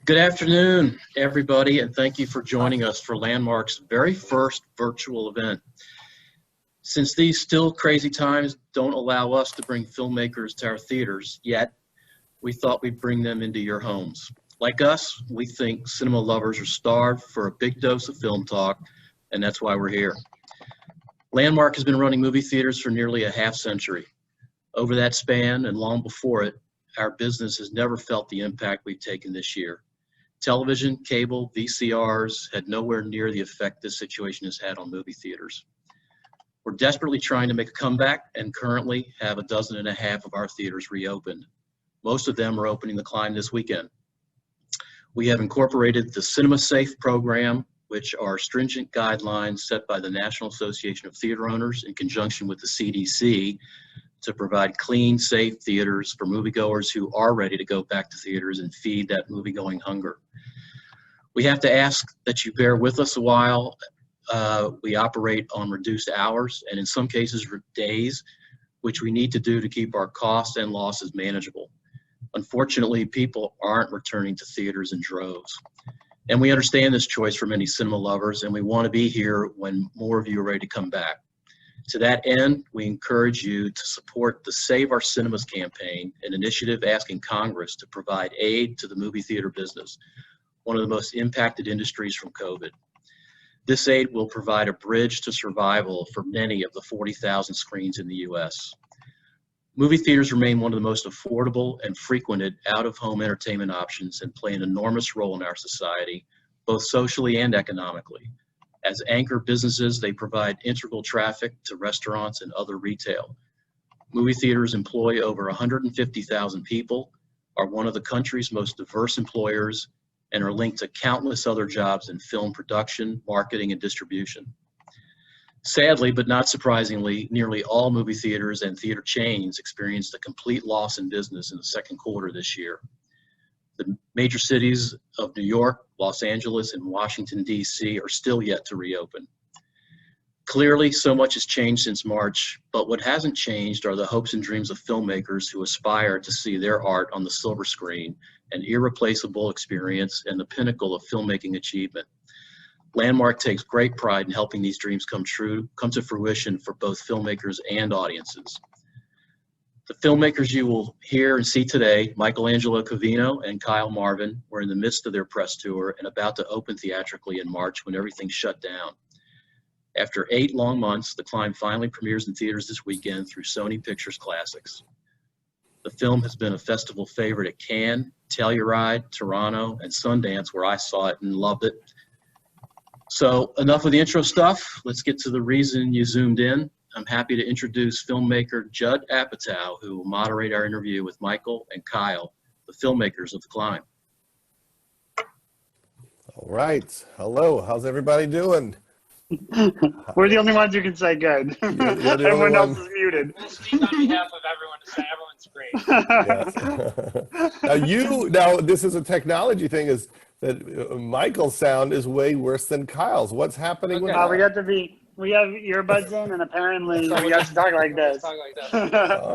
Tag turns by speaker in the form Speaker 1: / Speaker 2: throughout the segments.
Speaker 1: Good afternoon, everybody, and thank you for joining us for Landmark's very first virtual event. Since these still crazy times don't allow us to bring filmmakers to our theaters yet, we thought we'd bring them into your homes. Like us, we think cinema lovers are starved for a big dose of film talk, and that's why we're here. Landmark has been running movie theaters for nearly a half century. Over that span and long before it, our business has never felt the impact we've taken this year. Television, cable, VCRs had nowhere near the effect this situation has had on movie theaters. We're desperately trying to make a comeback and currently have 12 of our theaters reopened. Most of them are opening the Climb this weekend. We have incorporated the Cinema Safe program, which are stringent guidelines set by the National Association of Theater Owners in conjunction with the CDC to provide clean, safe theaters for moviegoers who are ready to go back to theaters and feed that movie-going hunger. We have to ask that you bear with us a while. We operate on reduced hours and in some cases days, which we need to do to keep our costs and losses manageable. Unfortunately, people aren't returning to theaters in droves. And we understand this choice for many cinema lovers, and we want to be here when more of you are ready to come back. To that end, we encourage you to support the Save Our Cinemas campaign, an initiative asking Congress to provide aid to the movie theater business, one of the most impacted industries from COVID. This aid will provide a bridge to survival for many of the 40,000 screens in the US. Movie theaters remain one of the most affordable and frequented out-of-home entertainment options and play an enormous role in our society, both socially and economically. As anchor businesses, they provide integral traffic to restaurants and other retail. Movie theaters employ over 150,000 people, are one of the country's most diverse employers, and are linked to countless other jobs in film production, marketing, and distribution. Sadly, but not surprisingly, nearly all movie theaters and theater chains experienced a complete loss in business in the second quarter this year. The major cities of New York, Los Angeles, and Washington, D.C. are still yet to reopen. Clearly, so much has changed since March, but what hasn't changed are the hopes and dreams of filmmakers who aspire to see their art on the silver screen, an irreplaceable experience and the pinnacle of filmmaking achievement. Landmark takes great pride in helping these dreams come to fruition for both filmmakers and audiences. The filmmakers you will hear and see today, Michelangelo Covino and Kyle Marvin, were in the midst of their press tour and about to open theatrically in March when everything shut down. After 8 long months, The Climb finally premieres in theaters this weekend through Sony Pictures Classics. The film has been a festival favorite at Cannes, Telluride, Toronto, and Sundance, where I saw it and loved it. So enough of the intro stuff. Let's get to the reason you zoomed in. I'm happy to introduce filmmaker Judd Apatow, who will moderate our interview with Michael and Kyle, the filmmakers of The Climb.
Speaker 2: All right. Hello. How's everybody doing?
Speaker 3: We're the only ones who can say good. Everyone else is muted.
Speaker 4: We'll speak on behalf of everyone to say everyone's great.
Speaker 2: Yes. Now, this is a technology thing, is that Michael's sound is way worse than Kyle's. What's happening with that?
Speaker 3: We have earbuds in, and apparently we have to talk like this.
Speaker 2: All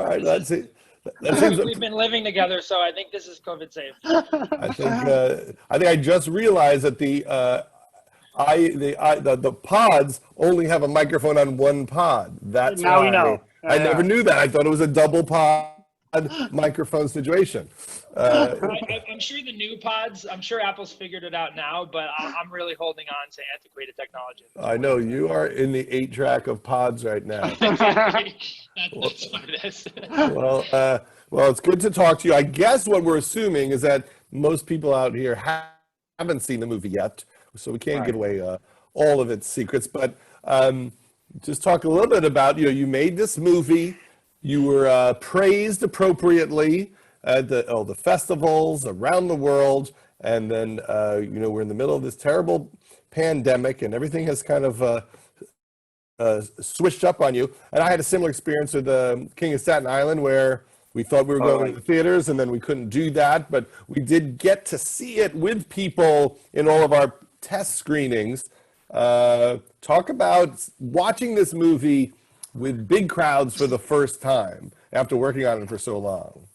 Speaker 2: right, that's it.
Speaker 4: We've been living together, so I think this is COVID safe.
Speaker 2: I think I just realized that the pods only have a microphone on one pod. That's
Speaker 3: now we know.
Speaker 2: I never knew that. I thought it was a double pod microphone situation.
Speaker 4: I'm sure the new pods, I'm sure Apple's figured it out now, but I'm really holding on to antiquated technology.
Speaker 2: I know you are in the 8-track of pods right now.
Speaker 4: That's what it is.
Speaker 2: Well, it's good to talk to you. I guess what we're assuming is that most people out here haven't seen the movie yet, so we can't give away all of its secrets. But just talk a little bit about, you made this movie. You were praised appropriately at the festivals around the world, and then we're in the middle of this terrible pandemic, and everything has kind of switched up on you. And I had a similar experience with King of Staten Island, where we thought we were going to the theaters, and then we couldn't do that, but we did get to see it with people in all of our test screenings. Talk about watching this movie with big crowds for the first time after working on it for so long.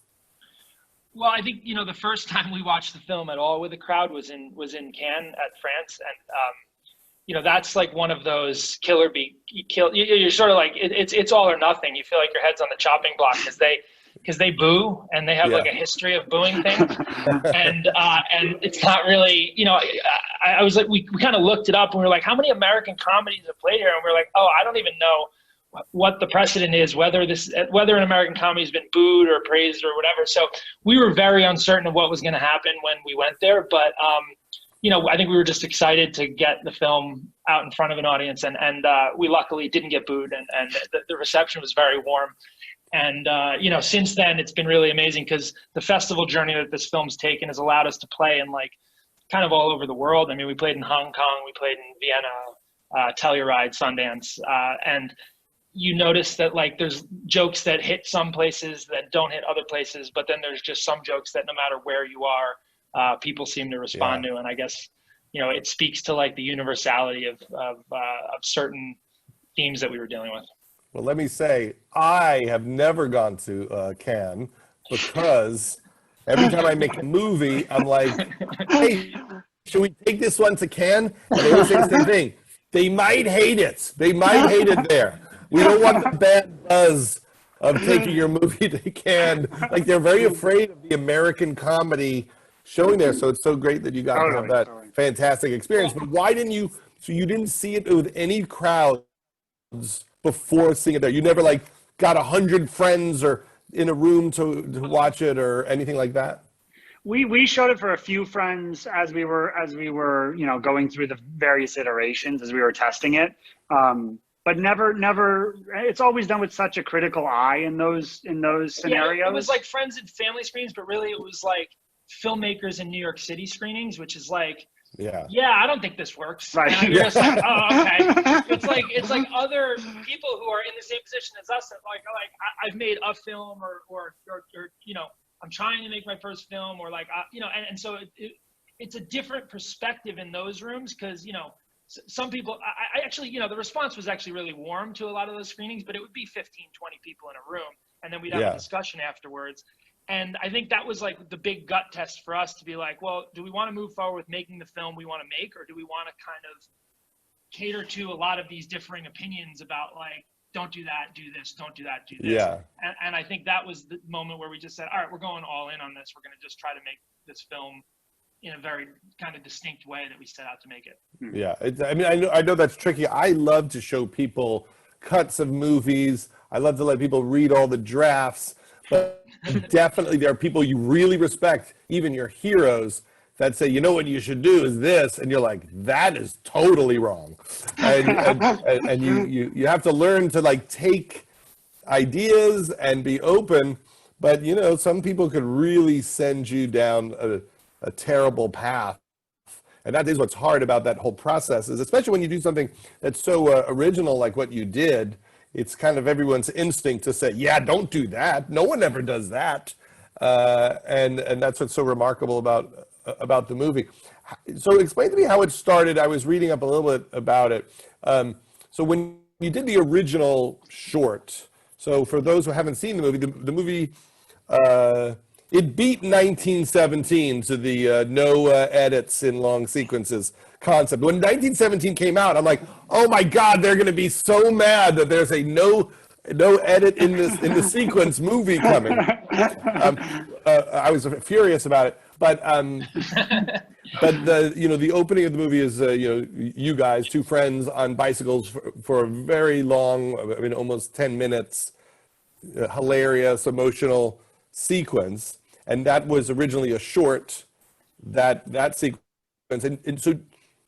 Speaker 4: Well, I think, the first time we watched the film at all with a crowd was in Cannes at France. And, that's like one of those killer bee, you're sort of like, it's all or nothing. You feel like your head's on the chopping block because they boo and they have like a history of booing things. And it's not really, I was like, we kind of looked it up and we were like, how many American comedies have played here? And we are like, oh, I don't even know what the precedent is, whether an American comedy has been booed or praised or whatever. So we were very uncertain of what was going to happen when we went there. But, I think we were just excited to get the film out in front of an audience, and we luckily didn't get booed, and the reception was very warm. And, since then it's been really amazing because the festival journey that this film's taken has allowed us to play in like kind of all over the world. I mean, we played in Hong Kong, we played in Vienna, Telluride, Sundance, and you notice that like there's jokes that hit some places that don't hit other places, but then there's just some jokes that no matter where you are, people seem to respond to. And I guess, it speaks to like the universality of certain themes that we were dealing with.
Speaker 2: Well, let me say, I have never gone to Cannes because every time I make a movie, I'm like, hey, should we take this one to Cannes? And they always say the same thing. They might hate it. They might hate it there. We don't want the bad buzz of taking your movie to Cannes. Like, they're very afraid of the American comedy showing there. So it's so great that you got to have that fantastic experience. But why didn't you, so you didn't see it with any crowds before seeing it there? You never like got 100 friends or in a room to watch it or anything like that?
Speaker 3: We showed it for a few friends as we were going through the various iterations as we were testing it. But never. It's always done with such a critical eye in those scenarios.
Speaker 4: Yeah, it was like friends and family screenings, but really it was like filmmakers in New York City screenings, which is like, I don't think this works.
Speaker 3: Right.
Speaker 4: And you're just like, oh, okay. It's like other people who are in the same position as us that like I've made a film or I'm trying to make my first film or like and so it's a different perspective in those rooms because some people, I actually, the response was actually really warm to a lot of those screenings, but it would be 15, 20 people in a room. And then we'd have a discussion afterwards. And I think that was like the big gut test for us to be like, well, do we want to move forward with making the film we want to make? Or do we want to kind of cater to a lot of these differing opinions about like, don't do that, do this, don't do that, do this.
Speaker 2: Yeah.
Speaker 4: And I think that was the moment where we just said, all right, we're going all in on this. We're going to just try to make this film in a very kind of distinct way that we set out to make it.
Speaker 2: Yeah, I know that's tricky. I love to show people cuts of movies. I love to let people read all the drafts. But definitely there are people you really respect, even your heroes, that say, you know what you should do is this, and you're like, that is totally wrong. And you have to learn to like take ideas and be open. But some people could really send you down a terrible path. And that is what's hard about that whole process, is especially when you do something that's so original like what you did, it's kind of everyone's instinct to say, yeah, don't do that. No one ever does that. And that's what's so remarkable about the movie. So explain to me how it started. I was reading up a little bit about it. So when you did the original short, so for those who haven't seen the movie, it beat 1917 to the no edits in long sequences concept. When 1917 came out, I'm like, oh my God, they're going to be so mad that there's a no edit in the sequence movie coming. I was furious about it, but the opening of the movie is you guys, two friends on bicycles for a very long, almost 10 minutes, hilarious, emotional sequence. And that was originally a short, that sequence. And so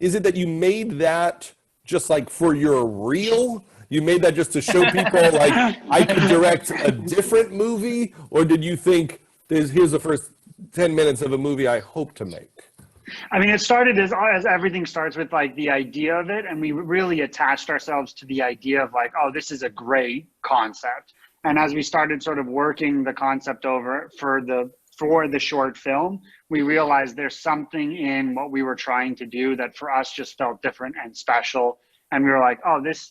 Speaker 2: is it that you made that just like for your reel? You made that just to show people like I could direct a different movie? Or did you think here's the first 10 minutes of a movie I hope to make?
Speaker 3: I mean, it started as everything starts with like the idea of it. And we really attached ourselves to the idea of like, oh, this is a great concept. And as we started sort of working the concept over for the short film, we realized there's something in what we were trying to do that for us just felt different and special. And we were like, oh, this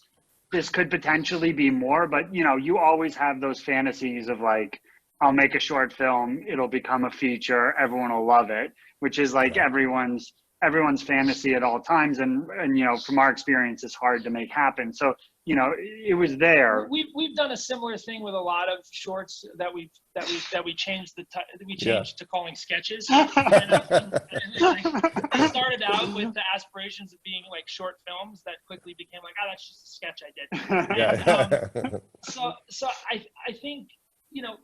Speaker 3: could potentially be more. But, you always have those fantasies of like, I'll make a short film, it'll become a feature, everyone will love it, which is like everyone's fantasy at all times. And, you know, from our experience, it's hard to make happen. So, you know, it was there.
Speaker 4: We've done a similar thing with a lot of shorts that we changed to calling sketches. And it started out with the aspirations of being like short films that quickly became like, oh, that's just a sketch I did. And, so I think, you know,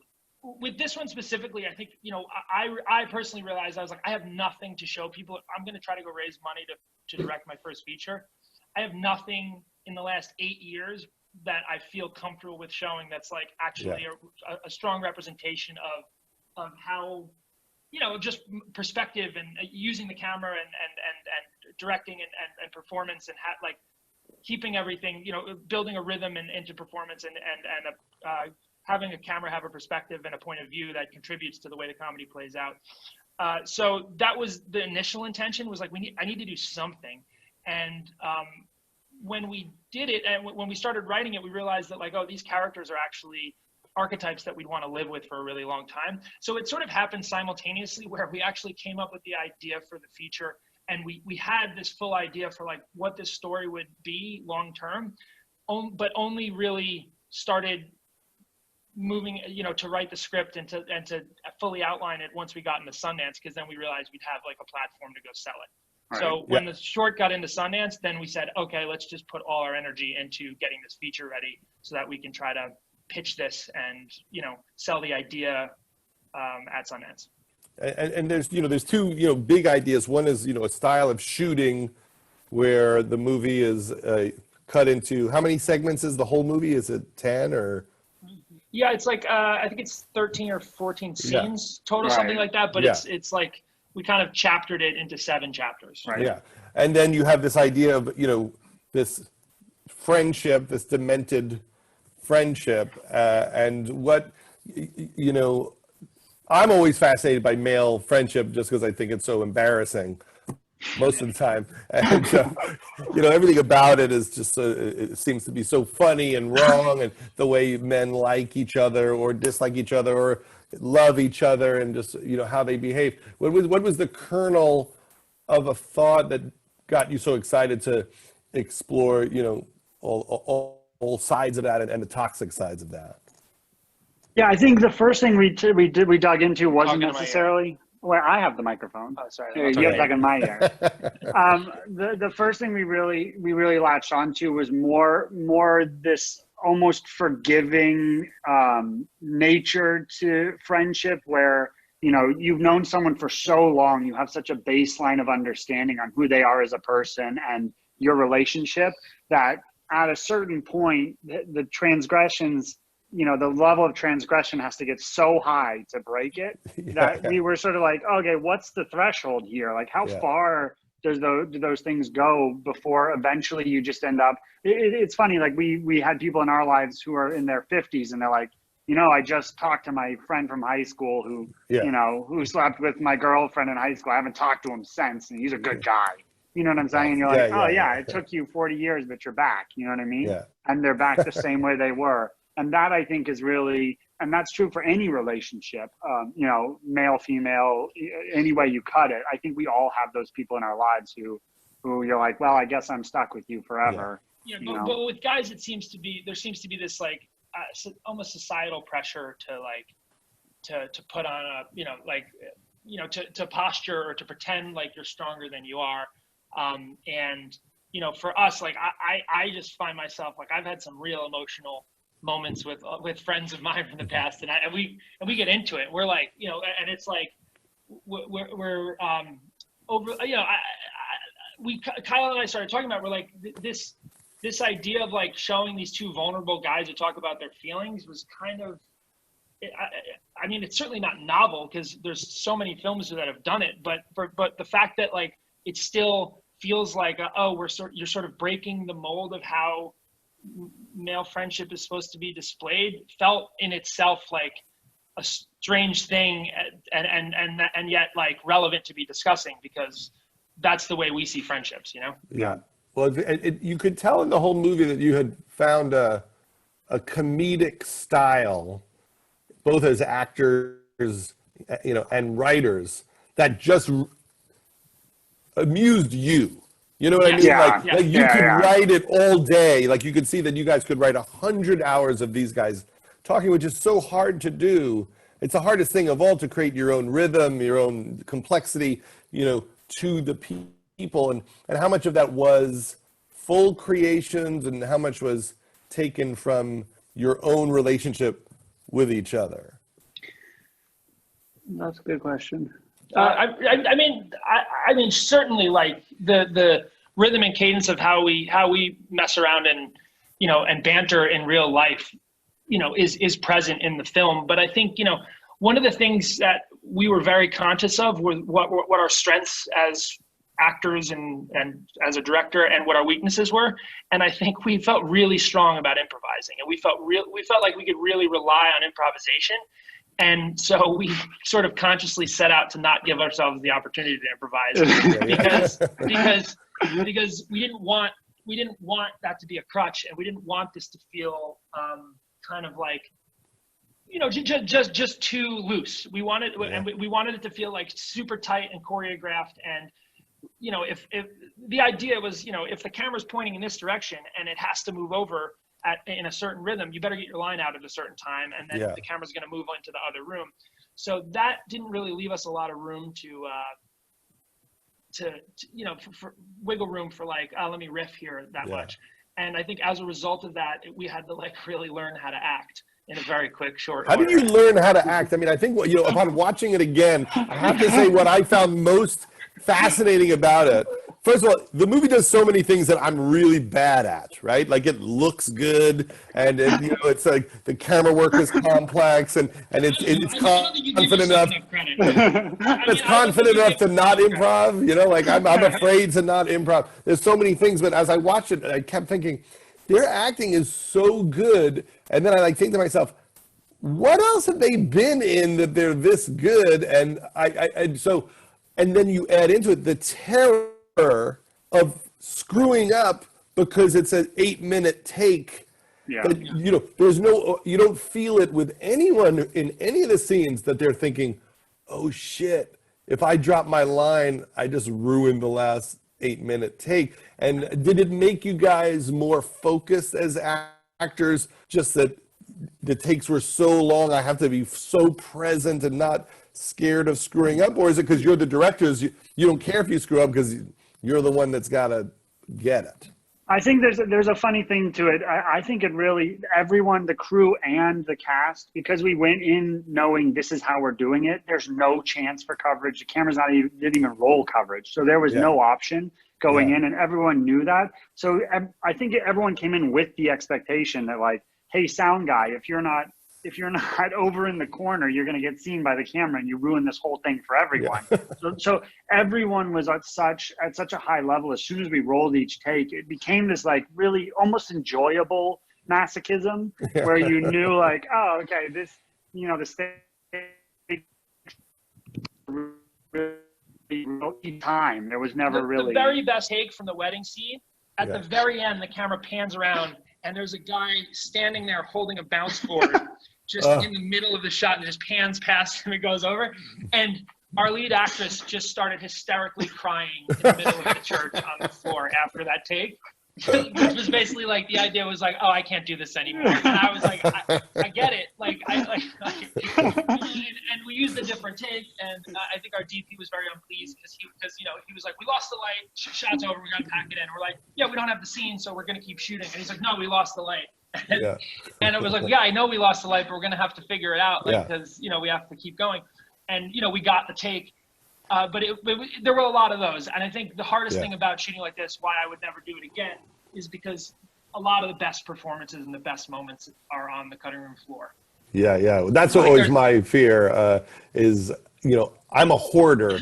Speaker 4: with this one specifically, I think, you know, I personally realized I was like, I have nothing to show people. I'm going to try to go raise money to direct my first feature. I have nothing in the last 8 years that I feel comfortable with showing that's like actually a strong representation of how, you know, just perspective and using the camera and directing and performance and like keeping everything, you know, building a rhythm into performance and having a camera have a perspective and a point of view that contributes to the way the comedy plays out. So that was the initial intention, was like, I need to do something. And when we did it, and when we started writing it, we realized that like, oh, these characters are actually archetypes that we'd want to live with for a really long time. So it sort of happened simultaneously, where we actually came up with the idea for the feature, and we had this full idea for like what this story would be long term, but only really started moving, you know, to write the script and to fully outline it once we got into Sundance, because then we realized we'd have like a platform to go sell it. Right. So when the short got into Sundance, then we said, okay, let's just put all our energy into getting this feature ready so that we can try to pitch this and, you know, sell the idea at Sundance.
Speaker 2: And there's, you know, there's two, you know, big ideas. One is, you know, a style of shooting where the movie is cut into, how many segments is the whole movie? Is it 10 or?
Speaker 4: Yeah, it's like, I think it's 13 or 14 scenes total, something like that. But it's like, we kind of chaptered it into 7 chapters.
Speaker 2: Right. Yeah. And then you have this idea of, you know, this friendship, this demented friendship. And what, you know, I'm always fascinated by male friendship just because I think it's so embarrassing most of the time. And, you know, everything about it is just, it seems to be so funny and wrong, and the way men like each other or dislike each other or love each other, and just, you know, how they behave. What was the kernel of a thought that got you so excited to explore, you know, all sides of that and the toxic sides of that?
Speaker 3: Yeah, I think the first thing we dug into wasn't necessarily. Well, I have the microphone. Oh, sorry. You have stuck in my ear. The first thing we really latched onto was more this almost forgiving nature to friendship, where, you know, you've known someone for so long, you have such a baseline of understanding on who they are as a person and your relationship, that at a certain point, the transgressions, you know, the level of transgression has to get so high to break it that we were sort of like, okay, what's the threshold here? Like, how far do those things go before eventually you just end up? It's funny, like we had people in our lives who are in their 50s and they're like, you know, I just talked to my friend from high school who, you know, who slept with my girlfriend in high school. I haven't talked to him since, and he's a good guy. You know what I'm saying? And you're like, it took you 40 years, but you're back. You know what I mean? Yeah. And they're back the same way they were. And that, I think, is really, and that's true for any relationship, you know, male, female, any way you cut it. I think we all have those people in our lives who you're like, well, I guess I'm stuck with you forever.
Speaker 4: Yeah, but with guys, there seems to be this like almost societal pressure to put on a, you know, like, you know, to posture or to pretend like you're stronger than you are. And, you know, for us, like, I just find myself, like, I've had some real emotional moments with friends of mine from the past, and we get into it. We're like, you know, and it's like we're over, you know, Kyle and I started talking about, we're like, this idea of like showing these two vulnerable guys who talk about their feelings was kind of, I mean, it's certainly not novel because there's so many films that have done it, but the fact that like it still feels like you're sort of breaking the mold of how male friendship is supposed to be displayed felt in itself like a strange thing, and yet like relevant to be discussing, because that's the way we see friendships, you know?
Speaker 2: Yeah. Well, you could tell in the whole movie that you had found a comedic style, both as actors, you know, and writers, that just amused you. You know what I mean?
Speaker 3: Yeah,
Speaker 2: Like,
Speaker 3: yeah,
Speaker 2: like you
Speaker 3: yeah,
Speaker 2: could
Speaker 3: yeah.
Speaker 2: write it all day. Like you could see that you guys could write 100 hours of these guys talking, which is so hard to do. It's the hardest thing of all to create your own rhythm, your own complexity, you know, to the people. And how much of that was full creations and how much was taken from your own relationship with each other?
Speaker 3: That's a good question.
Speaker 4: I mean, certainly, like the rhythm and cadence of how we mess around and, you know, and banter in real life, you know, is present in the film. But I think, you know, one of the things that we were very conscious of was what our strengths as actors and as a director and what our weaknesses were. And I think we felt really strong about improvising, and we felt like we could really rely on improvisation. And so we sort of consciously set out to not give ourselves the opportunity to improvise because we didn't want that to be a crutch, and we didn't want this to feel kind of like, you know, just too loose. We wanted and we wanted it to feel like super tight and choreographed. And, you know, if the idea was, you know, if the camera's pointing in this direction and it has to move over in a certain rhythm, you better get your line out at a certain time, and then the camera's going to move into the other room. So that didn't really leave us a lot of room to you know, for wiggle room for like, oh, let me riff here that much. And I think as a result of that, we had to like really learn how to act in a very quick, short order.
Speaker 2: How did you learn how to act? I mean, I think, you know, upon watching it again, I have to say what I found most fascinating about it. First of all, the movie does so many things that I'm really bad at, right? Like it looks good, and it, you know, it's like the camera work is complex, and it's confident enough. It's confident enough to not improv. You know, like I'm afraid to not improv. There's so many things, but as I watched it, I kept thinking, their acting is so good, and then I like think to myself, what else have they been in that they're this good? And and then you add into it the terror of screwing up because it's an 8-minute take. But, you know, you don't feel it with anyone in any of the scenes that they're thinking, oh shit, if I drop my line, I just ruined the last 8-minute take. And did it make you guys more focused as actors, just that the takes were so long, I have to be so present and not scared of screwing up? Or is it because you're the directors, you don't care if you screw up because you're the one that's got to get it?
Speaker 3: I think there's a funny thing to it. I think it really, everyone, the crew and the cast, because we went in knowing this is how we're doing it, there's no chance for coverage. The camera's didn't even roll coverage. So there was no option going in, and everyone knew that. So I think everyone came in with the expectation that like, hey, sound guy, if you're not over in the corner, you're going to get seen by the camera and you ruin this whole thing for everyone. So everyone was at such a high level. As soon as we rolled each take, it became this like really almost enjoyable masochism where you knew like, oh, okay, this, you know, the stage really time. There was never really.
Speaker 4: The very best take from the wedding scene, at the very end, the camera pans around and there's a guy standing there holding a bounce board just in the middle of the shot, and just pans past him and goes over. And our lead actress just started hysterically crying in the middle of the church on the floor after that take. Which was basically like, the idea was like, oh, I can't do this anymore. And I was like, I get it. Like, and we used a different take, and I think our DP was very unpleased because you know, he was like, we lost the light, shot's over, we got to pack it in. We're like, yeah, we don't have the scene, so we're going to keep shooting. And he's like, no, we lost the light. And it was like, yeah, I know we lost the light, but we're going to have to figure it out, like, because, you know, we have to keep going. And, you know, we got the take. But there were a lot of those. And I think the hardest thing about shooting like this, why I would never do it again, is because a lot of the best performances and the best moments are on the cutting room floor.
Speaker 2: Yeah. That's always my fear is, you know, I'm a hoarder.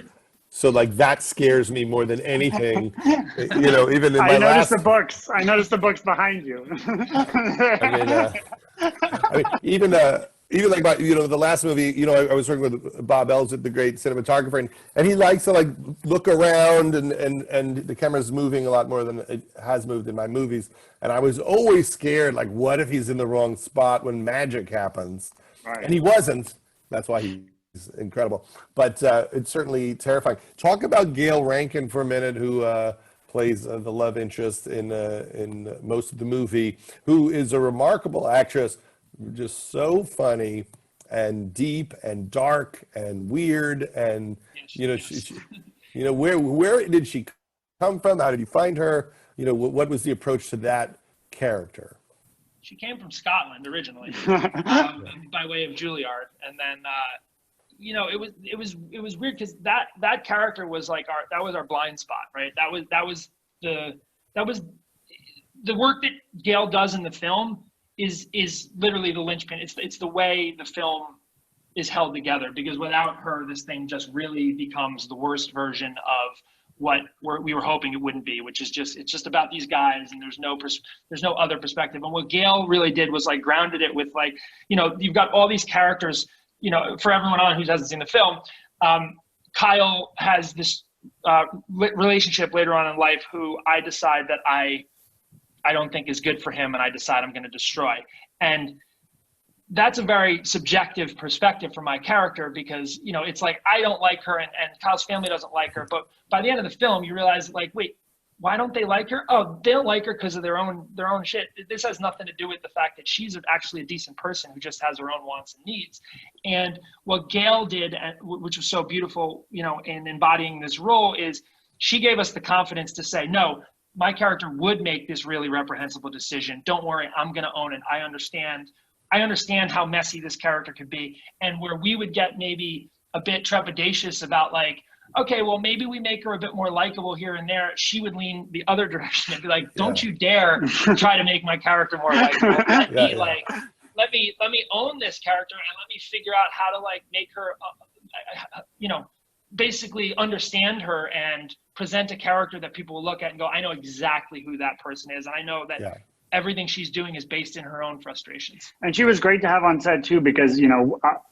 Speaker 2: So like that scares me more than anything, you know, even in my
Speaker 3: I noticed the books behind you.
Speaker 2: I mean, even like, you know, the last movie, you know, I was working with Bob Elswick, the great cinematographer, and he likes to like look around and the camera's moving a lot more than it has moved in my movies. And I was always scared, like, what if he's in the wrong spot when magic happens?
Speaker 3: Right.
Speaker 2: And he wasn't. That's why he's incredible. But it's certainly terrifying. Talk about Gail Rankin for a minute, who plays the love interest in most of the movie, who is a remarkable actress, just so funny and deep and dark and weird. And where did she come from? How did you find her? What was the approach to that character?
Speaker 4: She came from Scotland originally, by way of Juilliard, and then it was weird because that character was like our blind spot, right? That was the work that Gail does in the film is literally the linchpin. It's the way the film is held together, because without her, this thing just really becomes the worst version of what we were hoping it wouldn't be, which is it's just about these guys, and there's no other perspective. And what Gail really did was like grounded it with like, you've got all these characters, for everyone on who hasn't seen the film, Kyle has this relationship later on in life who I decide that I don't think is good for him, and I decide I'm going to destroy. And that's a very subjective perspective for my character, because it's like I don't like her, and Kyle's family doesn't like her, but by the end of the film you realize, like, wait, why don't they like her? Oh, they don't like her because of their own shit. This has nothing to do with the fact that she's actually a decent person who just has her own wants and needs. And what Gail did, which was so beautiful, in embodying this role, is she gave us the confidence to say, no, my character would make this really reprehensible decision. Don't worry, I'm going to own it. I understand how messy this character could be. And where we would get maybe a bit trepidatious about, like, okay, well, maybe we make her a bit more likable here and there, she would lean the other direction and be like, don't you dare try to make my character more likable. Let me own this character, and let me figure out how to like make her, basically understand her and present a character that people will look at and go, I know exactly who that person is. And I know that everything she's doing is based in her own frustrations.
Speaker 3: And she was great to have on set too, because,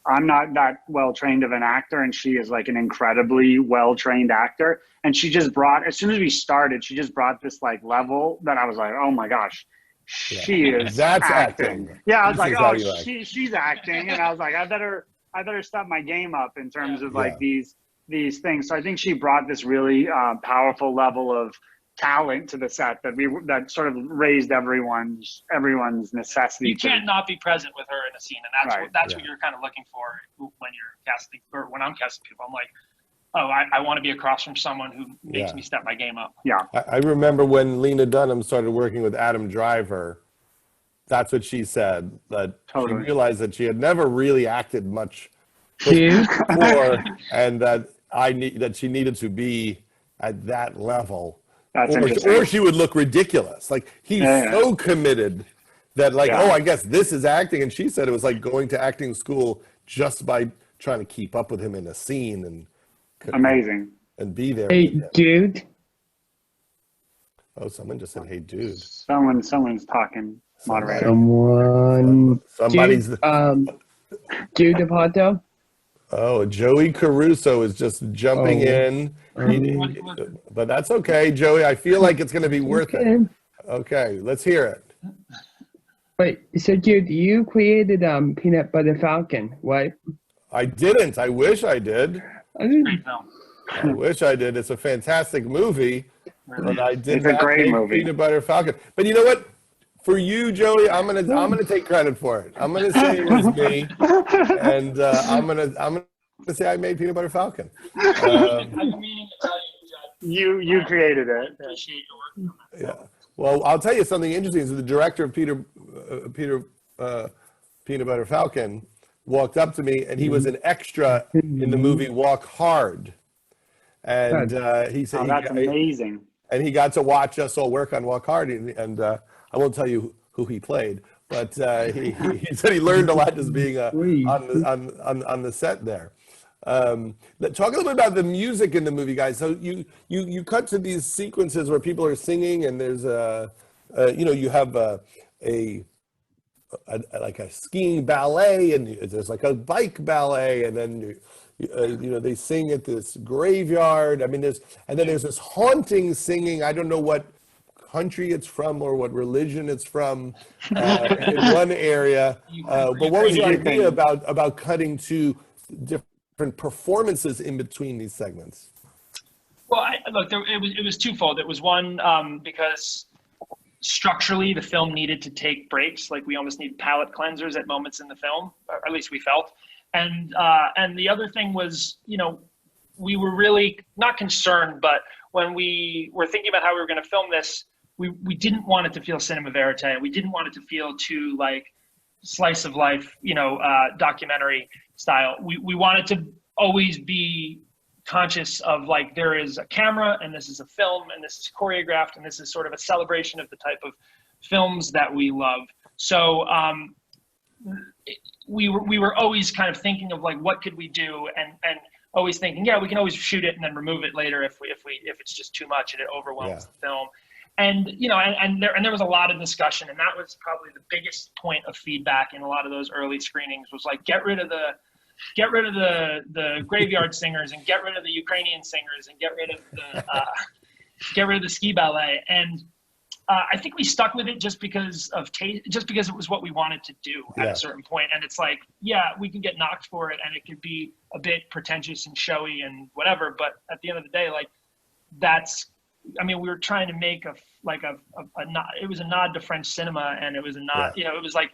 Speaker 3: I'm not that well-trained of an actor, and she is like an incredibly well-trained actor. And she just brought, as soon as we started, she just brought this like level that I was like, oh my gosh, she is acting. Yeah, I was like, oh, she's acting. And I was like, I better step my game up in terms of like these things. So I think she brought this really powerful level of talent to the set that sort of raised everyone's necessity.
Speaker 4: You can't not be present with her in a scene, and that's what you're kind of looking for when you're casting, or when I'm casting people. I'm like, oh, I want to be across from someone who makes me step my game up.
Speaker 3: Yeah,
Speaker 2: I remember when Lena Dunham started working with Adam Driver. That's what she said, that she realized that she had never really acted much before, and that she needed to be at that level. Or she would look ridiculous. Like, he's so committed that, like, oh, I guess this is acting. And she said it was like going to acting school just by trying to keep up with him in a scene and
Speaker 3: amazing
Speaker 2: and be there.
Speaker 5: Hey, dude.
Speaker 2: Oh, someone just said, "Hey, dude."
Speaker 3: Someone's talking. Moderator.
Speaker 2: Somebody's.
Speaker 5: Judd Apatow.
Speaker 2: Oh, Joey Caruso is just jumping in. But that's okay, Joey. I feel like it's going to be worth it. Okay, let's hear it.
Speaker 5: Wait, so Judd, you created Peanut Butter Falcon, right?
Speaker 2: I didn't. I wish I did.
Speaker 4: Great film.
Speaker 2: I wish I did. It's a fantastic movie. But I did
Speaker 3: it's a great movie.
Speaker 2: Peanut Butter Falcon. But you know what? For you, Joey, I'm gonna take credit for it. I'm gonna say it was me, and I'm gonna say I made Peanut Butter Falcon.
Speaker 4: I've been meaning to tell you, Judd.
Speaker 3: You created it.
Speaker 4: Appreciate your work.
Speaker 2: Yeah. Well, I'll tell you something interesting. Is the director of Peanut Butter Falcon walked up to me, and he was an extra in the movie Walk Hard, and he said,
Speaker 3: "That's amazing."
Speaker 2: And he got to watch us all work on Walk Hard, and I won't tell you who he played, but he said he learned a lot just being on the set there. Talk a little bit about the music in the movie, guys. So you cut to these sequences where people are singing, and there's you have like a skiing ballet, and there's like a bike ballet, and then they sing at this graveyard. I mean, there's this haunting singing. I don't know what country it's from or what religion it's from in one area. But what was your idea about cutting to different performances in between these segments?
Speaker 4: Well, look, it was twofold. It was one, because structurally the film needed to take breaks. Like we almost need palate cleansers at moments in the film, or at least we felt. And the other thing was, you know, we were really not concerned, but when we were thinking about how we were going to film this, we didn't want it to feel cinema verite. We didn't want it to feel too like slice of life, you know, documentary style. We wanted to always be conscious of like, there is a camera and this is a film and this is choreographed and this is sort of a celebration of the type of films that we love. So we were always kind of thinking of like, what could we do, and always thinking, yeah, we can always shoot it and then remove it later if it's just too much and it overwhelms the film. And you know, and there was a lot of discussion, and that was probably the biggest point of feedback in a lot of those early screenings was like, get rid of the graveyard singers and get rid of the Ukrainian singers and get rid of the ski ballet. And I think we stuck with it just because of taste, just because it was what we wanted to do at a certain point. And it's like, yeah, we can get knocked for it and it could be a bit pretentious and showy and whatever. But at the end of the day, like I mean, we were trying to make it was a nod to French cinema, and it was a nod, you know, it was like,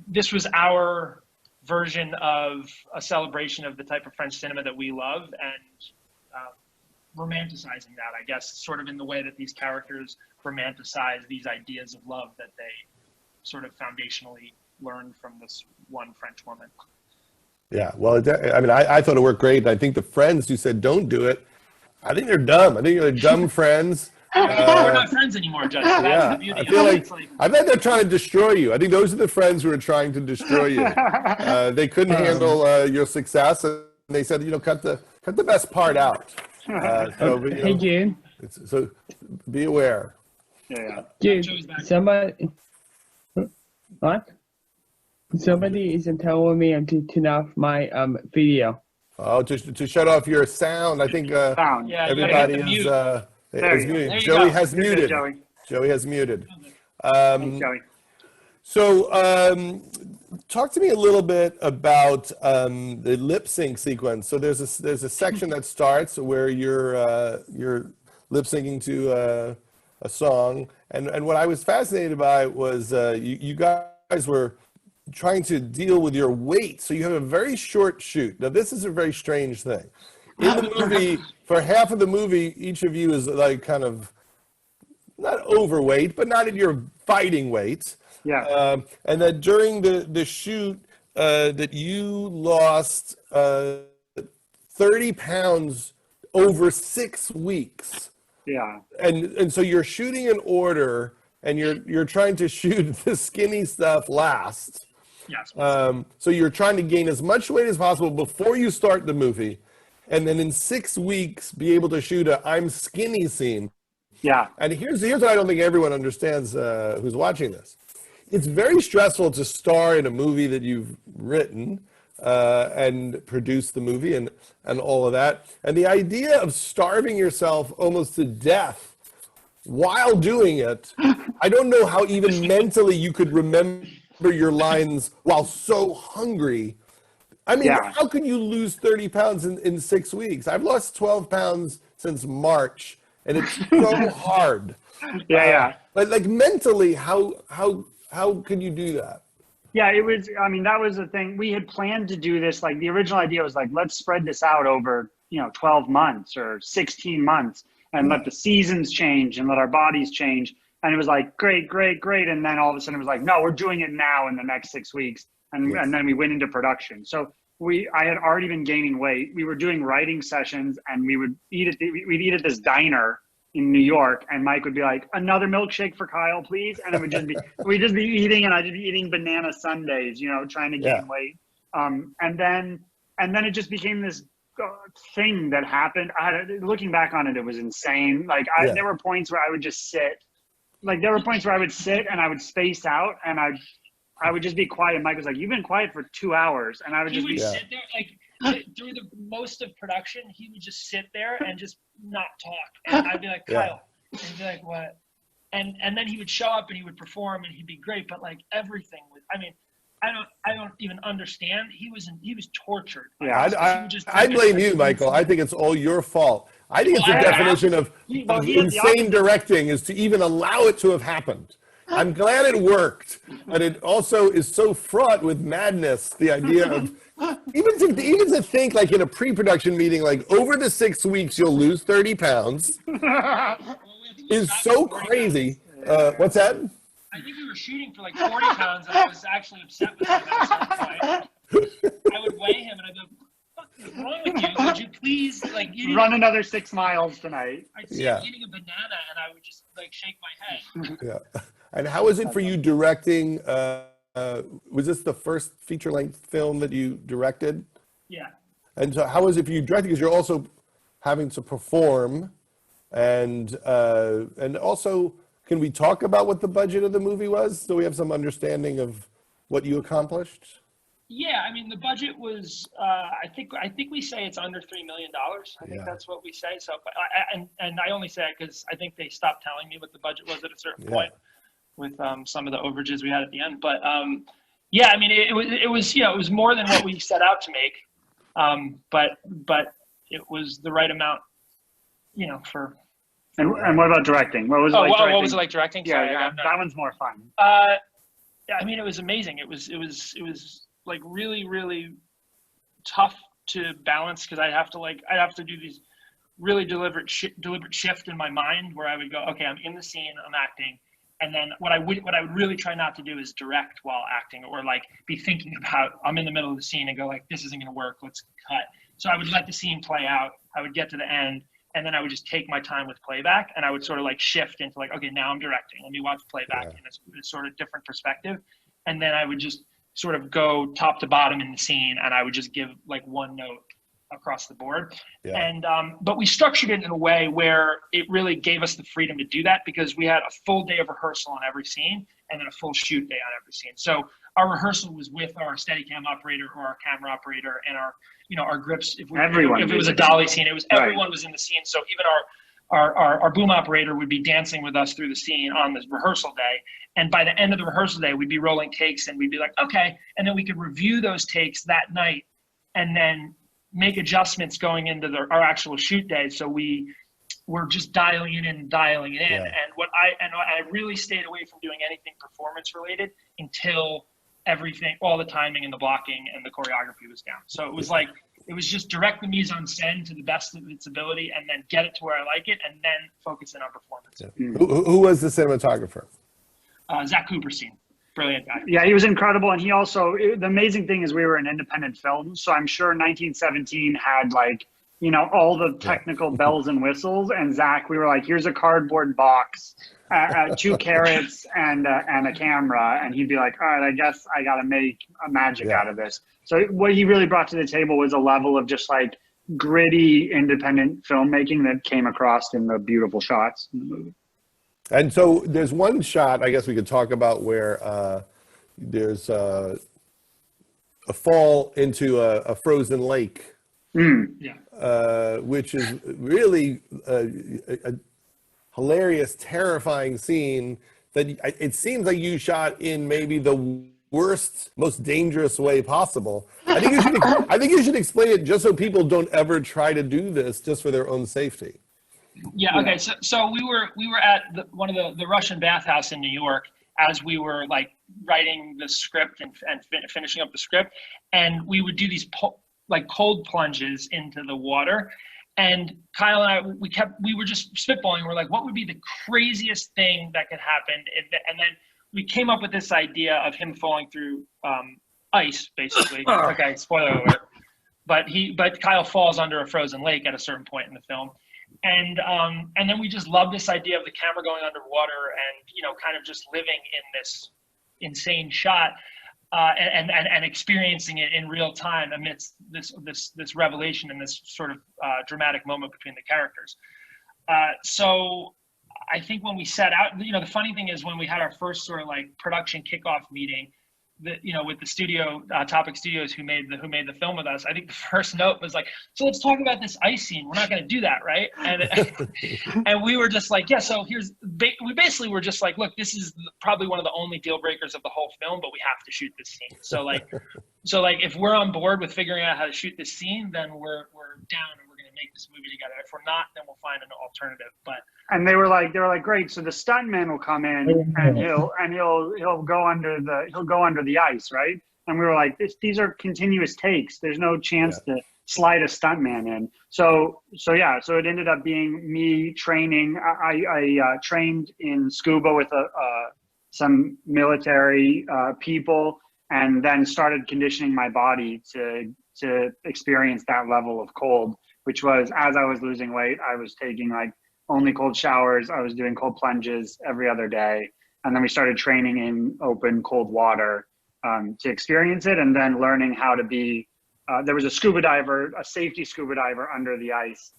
Speaker 4: this was our version of a celebration of the type of French cinema that we love, and romanticizing that, I guess, sort of in the way that these characters romanticize these ideas of love that they sort of foundationally learned from this one French woman.
Speaker 2: Yeah, well, I mean, I thought it worked great. I think the friends who said don't do it, I think they're dumb. I think they're dumb friends.
Speaker 4: We're not friends anymore, Judge.
Speaker 2: Yeah, I feel like I bet they're trying to destroy you. I think those are the friends who are trying to destroy you. They couldn't handle your success, and they said, you know, cut the best part out.
Speaker 5: Hey, Jude.
Speaker 2: So be aware.
Speaker 3: Yeah.
Speaker 5: Jude, somebody, what? Somebody is telling me to turn off my video.
Speaker 2: Oh, to shut off your sound. I think everybody is muted. Joey has muted. Joey has muted. So talk to me a little bit about the lip sync sequence. So there's a section that starts where you're lip syncing to a song, and what I was fascinated by was you guys were trying to deal with your weight. So you have a very short shoot. Now this is a very strange thing. In the movie, for half of the movie, each of you is like kind of not overweight, but not at your fighting weight.
Speaker 3: Yeah.
Speaker 2: And that during the shoot, that you lost 30 pounds over 6 weeks.
Speaker 3: Yeah.
Speaker 2: And so you're shooting in order, and you're trying to shoot the skinny stuff last.
Speaker 4: Yes.
Speaker 2: So you're trying to gain as much weight as possible before you start the movie, and then in 6 weeks be able to shoot a I'm skinny scene.
Speaker 3: Yeah.
Speaker 2: And here's what I don't think everyone understands who's watching this. It's very stressful to star in a movie that you've written and produce the movie and all of that. And the idea of starving yourself almost to death while doing it, I don't know how even mentally you could remember your lines while so hungry. I mean, how can you lose 30 pounds in 6 weeks? I've lost 12 pounds since March, and it's so hard. Like mentally, how can you do that?
Speaker 3: Yeah, it was, I mean, that was the thing. We had planned to do this, like the original idea was like, let's spread this out over, 12 months or 16 months and let the seasons change and let our bodies change. And it was like, great. And then all of a sudden it was like, no, we're doing it now in the next 6 weeks. And then we went into production. So I had already been gaining weight. We were doing writing sessions, and we'd eat at this diner in New York, and Mike would be like, another milkshake for Kyle, please. And it would just be, we'd just be eating, and I'd just be eating banana sundaes, trying to gain weight. And then it just became this thing that happened. Looking back on it, it was insane. Like there were points where I would just sit. Like there were points where I would sit and I would space out, and I would just be quiet. Mike was like, "You've been quiet for 2 hours," and I would just
Speaker 4: sit there like through the most of production. He would just sit there and just not talk, and I'd be like, "Kyle," and he'd be like, "What?" and then he would show up and he would perform and he'd be great, but like everything was, I mean, I don't even understand. He was tortured.
Speaker 3: Yeah.
Speaker 2: I blame you, Michael. I think it's all your fault. I think it's the definition of insane directing is to even allow it to have happened. I'm glad it worked, but it also is so fraught with madness. The idea of even to think like in a pre-production meeting, like over the 6 weeks you'll lose 30 pounds is so crazy. What's that?
Speaker 4: I think we were shooting for like 40 pounds, and I was actually upset with him at a certain point. I would weigh him, and I'd go, "What the fuck is wrong with you? Would you please like
Speaker 3: run another 6 miles tonight?"
Speaker 4: I'd see him eating a banana, and I would just like shake my head.
Speaker 2: Yeah. And how is it for you directing? Was this the first feature-length film that you directed?
Speaker 4: Yeah.
Speaker 2: And so, how is it for you directing? Because you're also having to perform, and also. Can we talk about what the budget of the movie was so we have some understanding of what you accomplished?
Speaker 4: Yeah, I mean the budget was I think we say it's under $3 million. I think that's what we say. So, and I only say it because I think they stopped telling me what the budget was at a certain point with some of the overages we had at the end. But yeah, I mean it was more than what we set out to make, but it was the right amount, for.
Speaker 3: And what about directing? What was it like directing?
Speaker 4: What was it like directing? Sorry,
Speaker 3: yeah, that one's more fun.
Speaker 4: Yeah, I mean, it was amazing. It was like really, really tough to balance because I'd have to do these really deliberate shift in my mind where I would go, okay, I'm in the scene, I'm acting, and then what I would really try not to do is direct while acting or like be thinking about I'm in the middle of the scene and go like this isn't going to work, let's cut. So I would let the scene play out. I would get to the end. And then I would just take my time with playback and I would sort of like shift into like, okay, now I'm directing. Let me watch playback in a sort of different perspective. And then I would just sort of go top to bottom in the scene and I would just give like one note across the board. Yeah. And, but we structured it in a way where it really gave us the freedom to do that because we had a full day of rehearsal on every scene and then a full shoot day on every scene. So our rehearsal was with our Steadicam operator or our camera operator and our grips. If it was a dolly scene, everyone was in the scene. So even our boom operator would be dancing with us through the scene on this rehearsal day. And by the end of the rehearsal day, we'd be rolling takes and we'd be like, okay. And then we could review those takes that night and then make adjustments going into our actual shoot day. So we were just dialing it in. Yeah. And I really stayed away from doing anything performance related until all the timing and the blocking and the choreography was down. So it was just direct the mise en scène to the best of its ability and then get it to where I like it and then focus in on performance.
Speaker 2: Yeah. Who was the cinematographer?
Speaker 4: Zach Cooperstein. Brilliant guy.
Speaker 3: Yeah, he was incredible. And the amazing thing is we were an independent film. So I'm sure 1917 had all the technical bells and whistles. And Zach, we were like, here's a cardboard box, 2 carrots and a camera. And he'd be like, all right, I guess I got to make a magic out of this. So what he really brought to the table was a level of just like gritty, independent filmmaking that came across in the beautiful shots in the movie.
Speaker 2: And so there's one shot, I guess we could talk about where there's a fall into a frozen lake, which is really a hilarious, terrifying scene that it seems like you shot in maybe the worst, most dangerous way possible. I think you should explain it just so people don't ever try to do this just for their own safety.
Speaker 4: Yeah. Okay. So we were at one of the Russian bathhouse in New York as we were like writing the script and finishing up the script, and we would do these cold plunges into the water. And Kyle and I, we were just spitballing. We're like, what would be the craziest thing that could happen? And then we came up with this idea of him falling through ice, basically. Okay, spoiler alert. But Kyle falls under a frozen lake at a certain point in the film. And then we just love this idea of the camera going underwater and, kind of just living in this insane shot and experiencing it in real time amidst this revelation and this sort of dramatic moment between the characters. So I think when we set out, the funny thing is when we had our first sort of like production kickoff meeting, with the studio, Topic Studios, who made the film with us, I think the first note was like, so let's talk about this ice scene. We're not going to do that, right? And we were just like, yeah. So we basically were just like, look, this is probably one of the only deal breakers of the whole film, but we have to shoot this scene. So like if we're on board with figuring out how to shoot this scene, then we're down and we're going to make this movie together. If we're not, then we'll find an alternative.
Speaker 3: And they were like, great. So the stuntman will come in and he'll go under the ice, right? And we were like, these are continuous takes. There's no chance to slide a stuntman in. So it ended up being me training. I trained in scuba with some military people, and then started conditioning my body to experience that level of cold, which was, as I was losing weight, I was taking like only cold showers. I was doing cold plunges every other day. And then we started training in open cold water to experience it, and then learning how to be, there was a scuba diver, a safety scuba diver under the ice,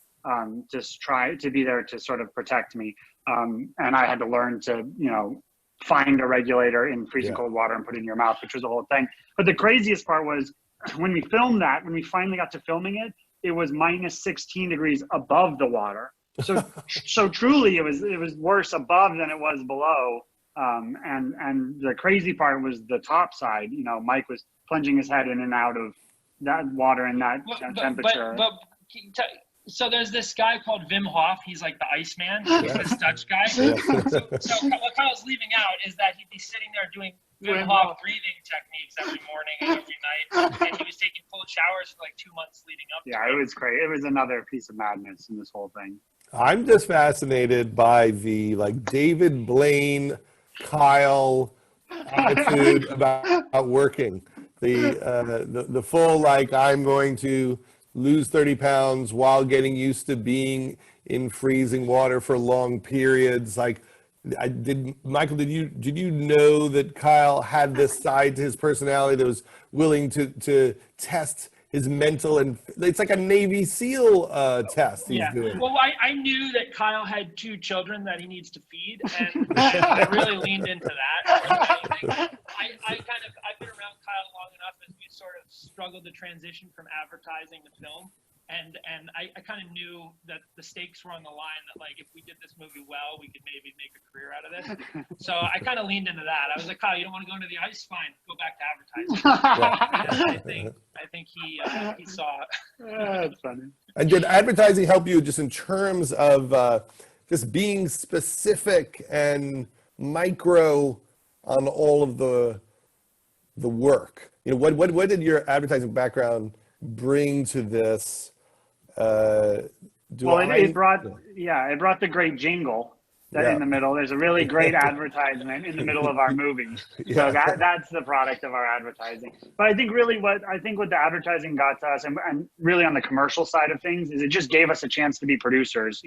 Speaker 3: just try to be there to sort of protect me. And I had to learn to, find a regulator in freezing cold water and put it in your mouth, which was the whole thing. But the craziest part was when we filmed that, when we finally got to filming it, it was minus 16 degrees above the water. So truly it was worse above than it was below. And the crazy part was the top side. Mike was plunging his head in and out of that water in that temperature.
Speaker 4: So there's this guy called Wim Hof. He's like the Iceman. He's this Dutch guy. So what Kyle's leaving out is that he'd be sitting there doing Wim Hof breathing techniques every morning and every night, and he was taking cold showers for like 2 months leading up to it.
Speaker 3: It was great. It was another piece of madness in this whole thing.
Speaker 2: I'm just fascinated by the David Blaine, Kyle attitude about working. The full I'm going to lose 30 pounds while getting used to being in freezing water for long periods. Michael, did you know that Kyle had this side to his personality that was willing to test his mental, and it's like a Navy SEAL test he's doing?
Speaker 4: Well, I knew that Kyle had 2 children that he needs to feed, and I really leaned into that. I've been around Kyle long enough as we sort of struggled to transition from advertising to film. And I kind of knew that the stakes were on the line, that if we did this movie well, we could maybe make a career out of this. So I kind of leaned into that. I was like, Kyle, you don't want to go into the ice? Fine, go back to advertising. I think he saw it.
Speaker 3: That's funny.
Speaker 2: And did advertising help you just in terms of just being specific and micro on all of the work? What did your advertising background bring to this?
Speaker 3: It brought the great jingle in the middle. There's a really great advertisement in the middle of our movie. So that's the product of our advertising. But I think really what the advertising got to us, and really on the commercial side of things, is it just gave us a chance to be producers,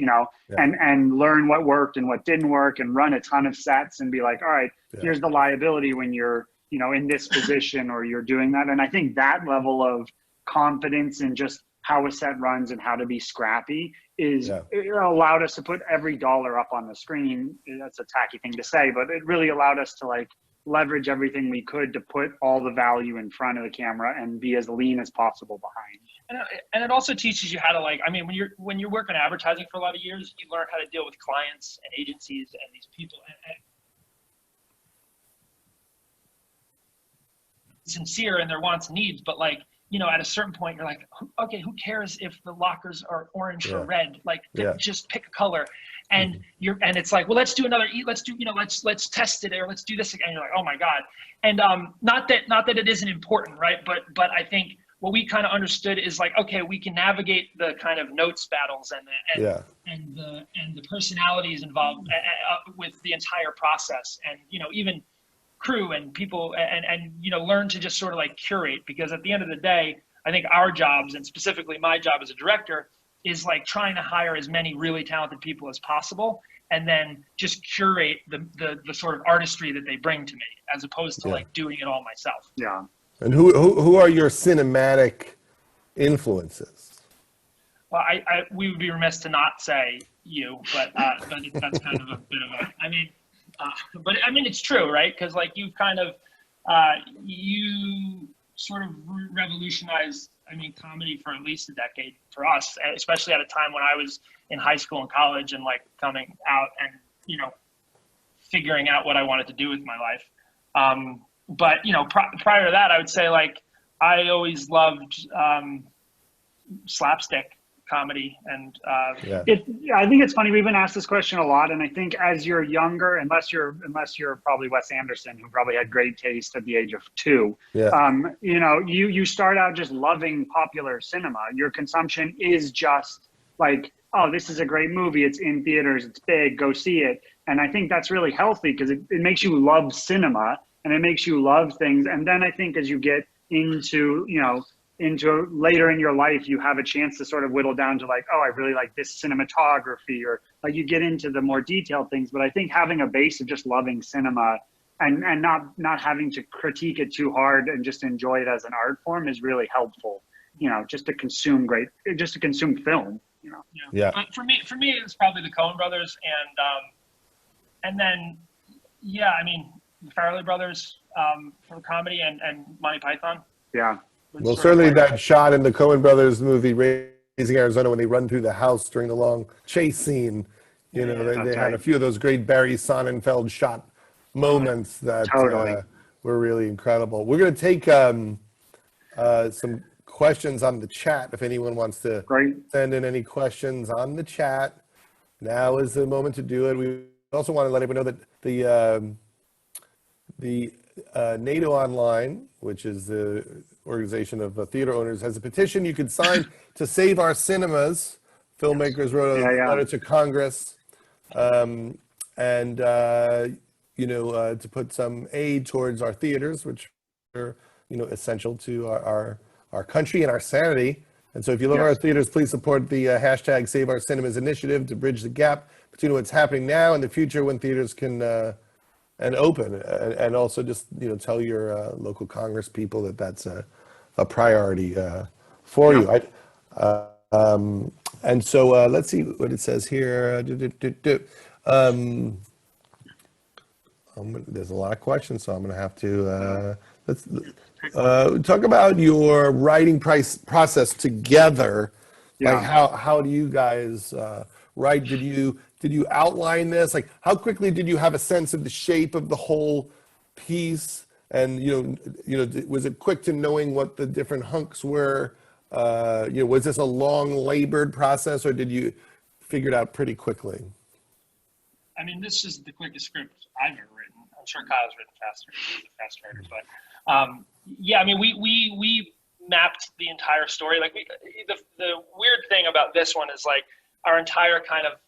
Speaker 3: and learn what worked and what didn't work, and run a ton of sets and be like, all right, here's the liability when you're in this position or you're doing that. And I think that level of confidence in just how a set runs and how to be scrappy it allowed us to put every dollar up on the screen. That's a tacky thing to say, but it really allowed us to leverage everything we could to put all the value in front of the camera and be as lean as possible behind.
Speaker 4: And it also teaches you how to when you're working advertising for a lot of years, you learn how to deal with clients and agencies and these people and sincere in their wants and needs, but at a certain point, you're like, okay, who cares if the lockers are orange or red? Just pick a color, and it's like, well, let's do another. Let's test it, or let's do this again. And you're like, oh my god, and not that it isn't important, right? But I think what we kind of understood is okay, we can navigate the kind of notes battles and the personalities involved with the entire process, and even crew and people and learn to just sort of curate, because at the end of the day, I think our jobs, and specifically my job as a director, is trying to hire as many really talented people as possible, and then just curate the sort of artistry that they bring to me, as opposed to doing it all myself.
Speaker 3: Yeah.
Speaker 2: And who are your cinematic influences?
Speaker 4: Well, we would be remiss to not say you, but that's kind of a bit of a, but it's true, right? Because you've kind of, you sort of revolutionized, I mean, comedy for at least a decade for us, especially at a time when I was in high school and college and like coming out and, you know, figuring out what I wanted to do with my life. But, you know, prior to that, I would say like, I always loved slapstick comedy and
Speaker 3: I think it's funny, we've been asked this question a lot, and I think as you're younger, unless you're probably Wes Anderson, who probably had great taste at the age of 2, you know, you start out just loving popular cinema. Your consumption is just like, oh, this is a great movie, it's in theaters, it's big, go see it. And I think that's really healthy because it makes you love cinema and it makes you love things. And then I think as you get into, you know, into later in your life, you have a chance to sort of whittle down to like, oh, I really like this cinematography, or like you get into the more detailed things. But I think having a base of just loving cinema and not having to critique it too hard and just enjoy it as an art form is really helpful, you know, just to consume film, you know.
Speaker 4: Yeah. But for me, it's probably the Coen brothers and then, yeah, I mean, the Farrelly brothers for comedy and Monty Python.
Speaker 3: Yeah.
Speaker 2: Well, certainly that shot in the Coen brothers movie, Raising Arizona, when they run through the house during the long chase scene, you know, they had a few of those great Barry Sonnenfeld shot moments that were really incredible. We're going to take some questions on the chat. If anyone wants to send in any questions on the chat, now is the moment to do it. We also want to let everyone know that the NATO Online, which is the organization of theater owners, has a petition you can sign to save our cinemas. Filmmakers wrote a letter to Congress, and you know, to put some aid towards our theaters, which are, you know, essential to our country and our sanity. And so if you love our theaters, please support the hashtag Save Our Cinemas initiative to bridge the gap between what's happening now and the future when theaters can and open, and also just, you know, tell your local Congress people that that's a priority for you. And so let's see what it says here. There's a lot of questions, so I'm going to have to let's talk about your writing process together. Like how do you guys write? Did you outline this? Like, how quickly did you have a sense of the shape of the whole piece? And you know, was it quick to knowing what the different hunks were? You know, was this a long, labored process, or did you figure it out pretty quickly?
Speaker 4: I mean, this is the quickest script I've ever written. I'm sure Kyle's written faster, he's a fast writer, but yeah, I mean, we mapped the entire story. Like, the weird thing about this one is like our entire kind of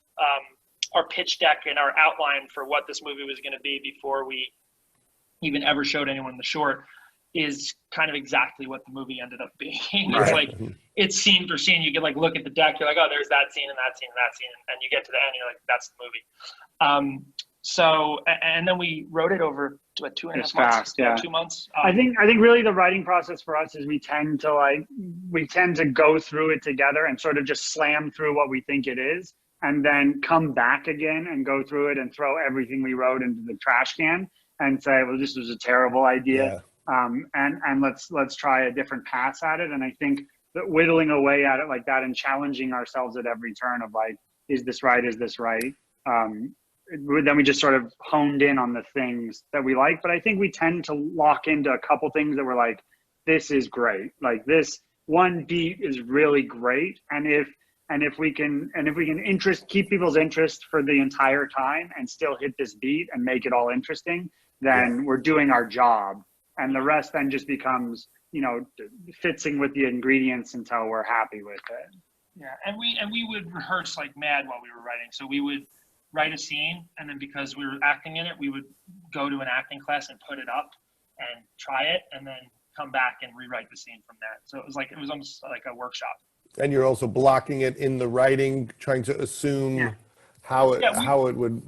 Speaker 4: our pitch deck and our outline for what this movie was going to be before we even ever showed anyone the short is kind of exactly what the movie ended up being. It's like, it's scene for scene. You can like look at the deck, you're like, oh, there's that scene and that scene and that scene, and you get to the end, you're like, that's the movie. So, and then we wrote it over 2.5 months.
Speaker 3: Fast,
Speaker 4: 2 months.
Speaker 3: I think really the writing process for us is we tend to go through it together and sort of just slam through what we think it is, and then come back again and go through it and throw everything we wrote into the trash can and say, well, this was a terrible idea. And let's try a different pass at it. And I think that whittling away at it like that and challenging ourselves at every turn of like, is this right? Is this right? Then we just sort of honed in on the things that we like. But I think we tend to lock into a couple things that we're like, this is great. Like, this one beat is really great. And if we can keep people's interest for the entire time and still hit this beat and make it all interesting, then we're doing our job. And the rest then just becomes, you know, fixing with the ingredients until we're happy with it.
Speaker 4: Yeah, and we would rehearse like mad while we were writing. So we would write a scene, and then because we were acting in it, we would go to an acting class and put it up and try it, and then come back and rewrite the scene from that. So it was almost like a workshop. And
Speaker 2: you're also blocking it in the writing, trying to assume how it would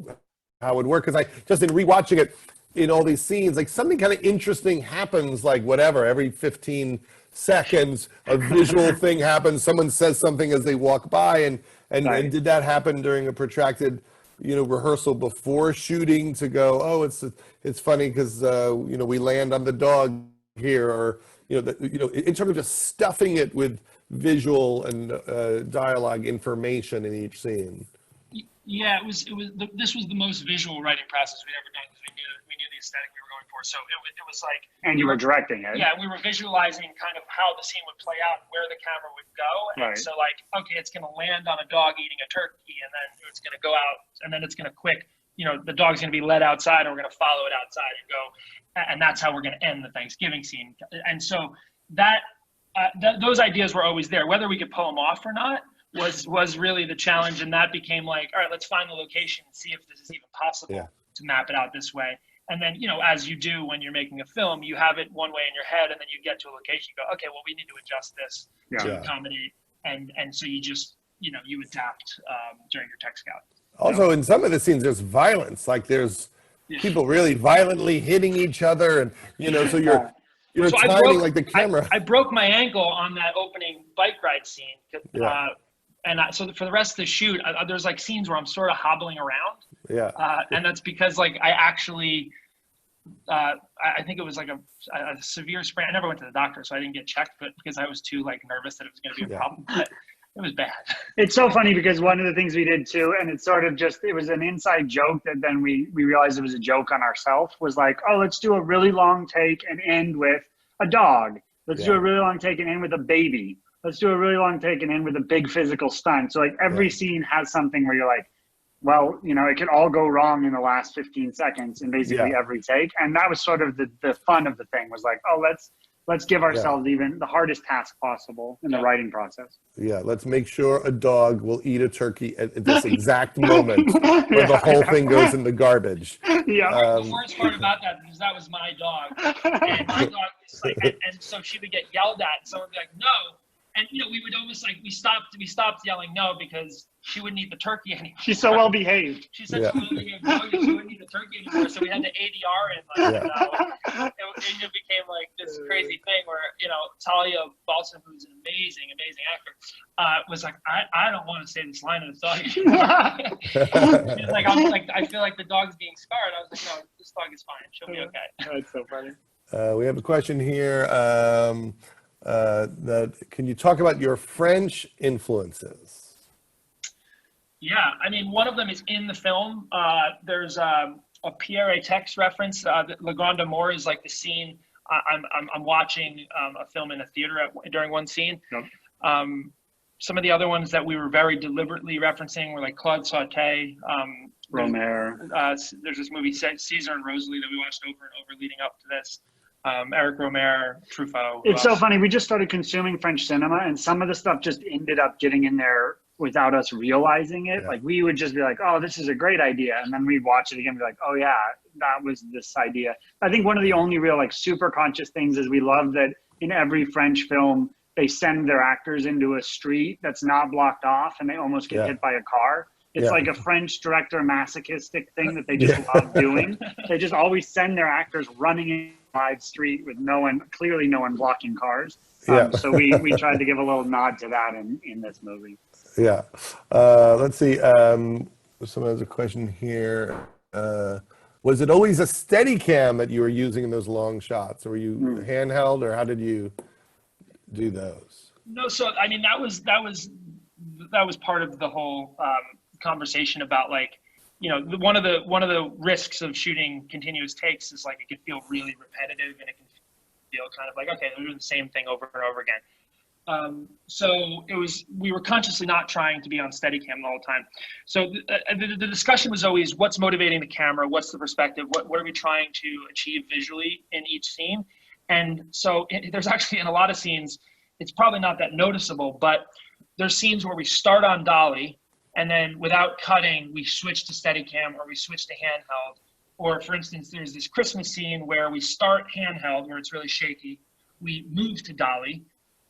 Speaker 2: work. Because I just in rewatching it, in all these scenes, like something kind of interesting happens, like whatever, every 15 seconds, a visual thing happens. Someone says something as they walk by, and did that happen during a protracted, rehearsal before shooting to go, oh, it's funny because we land on the dog here, or in terms of just stuffing it with visual and dialogue information in each scene?
Speaker 4: Yeah, this was the most visual writing process we'd ever done, because we knew the aesthetic we were going for. So it was like,
Speaker 3: and you were directing it.
Speaker 4: Yeah, we were visualizing kind of how the scene would play out, where the camera would go. And
Speaker 3: Right.
Speaker 4: so like, okay, it's going to land on a dog eating a turkey, and then it's going to go out, and then it's going to the dog's going to be led outside, and we're going to follow it outside and go, and that's how we're going to end the Thanksgiving scene. And so those ideas were always there. Whether we could pull them off or not was really the challenge, and that became like, all right, let's find the location and see if this is even possible to map it out this way. And then, as you do when you're making a film, you have it one way in your head, and then you get to a location, you go, okay, well, we need to adjust this to accommodate, and so you just, you adapt during your tech scout.
Speaker 2: Also, in some of the scenes, there's violence, like there's people really violently hitting each other, and so you're timing like the camera.
Speaker 4: I broke my ankle on that opening bike ride scene. So for the rest of the shoot, there's like scenes where I'm sort of hobbling around.
Speaker 2: Yeah.
Speaker 4: And that's because like I actually, I think it was like a severe sprain. I never went to the doctor, so I didn't get checked, but because I was too like nervous that it was going to be a problem. But it was bad.
Speaker 3: It's so funny because one of the things we did too, and it's sort of it was an inside joke that then we realized it was a joke on ourselves, was like, oh, let's do a really long take and end with a dog. Let's do a really long take and end with a baby. Let's do a really long take and end with a big physical stunt. So like every scene has something where you're like, well, it could all go wrong in the last 15 seconds in basically every take. And that was sort of the fun of the thing, was like, oh, let's give ourselves even the hardest task possible in the writing process.
Speaker 2: Yeah, let's make sure a dog will eat a turkey at this exact moment where the whole thing goes in the garbage.
Speaker 3: Yeah.
Speaker 4: The worst part about that, because that was my dog, and my dog was like, and so she would get yelled at, and someone would be like, no. And we would almost like we stopped yelling no, because she wouldn't eat the turkey anymore.
Speaker 3: She's so well behaved.
Speaker 4: She's such a well behaved dog, she wouldn't eat the turkey anymore. So we had the ADR in. It became like this crazy thing where Talia Balsam, who's an amazing actor, was like, I don't want to say this line of the dog anymore. She's like, I feel like the dog's being scarred. I was like, no, this dog is fine. She'll be okay.
Speaker 3: That's so funny.
Speaker 2: We have a question here. Can you talk about your French influences?
Speaker 4: Yeah, I mean, one of them is in the film. There's a Pierre Tex reference. Le Grand Amour is like the scene. I'm watching a film in a theater during one scene. Yep. Some of the other ones that we were very deliberately referencing were like Claude Sauté.
Speaker 3: Romer.
Speaker 4: There's this movie, Caesar and Rosalie, that we watched over and over leading up to this. Eric Romer, Truffaut.
Speaker 3: It's so funny. We just started consuming French cinema, and some of the stuff just ended up getting in there without us realizing it. Like we would just be like, oh, this is a great idea. And then we'd watch it again and be like, oh yeah, that was this idea. I think one of the only real like super conscious things is we love that in every French film, they send their actors into a street that's not blocked off and they almost get hit by a car. It's like a French director masochistic thing that they just love doing. They just always send their actors running in a wide street with clearly no one blocking cars. So we tried to give a little nod to that in this movie.
Speaker 2: Yeah. Let's see. Someone has a question here. Was it always a Steadicam that you were using in those long shots? Or were you handheld, or how did you do those?
Speaker 4: No, so I mean that was part of the whole conversation about like, one of the risks of shooting continuous takes is like it can feel really repetitive and it can feel kind of like, okay, they're doing the same thing over and over again. So we were consciously not trying to be on Steadicam the whole time. So the discussion was always what's motivating the camera, what's the perspective, what are we trying to achieve visually in each scene. And so there's actually, in a lot of scenes, it's probably not that noticeable, but there's scenes where we start on dolly and then without cutting, we switch to Steadicam or we switch to handheld. Or for instance, there's this Christmas scene where we start handheld, where it's really shaky. We move to dolly,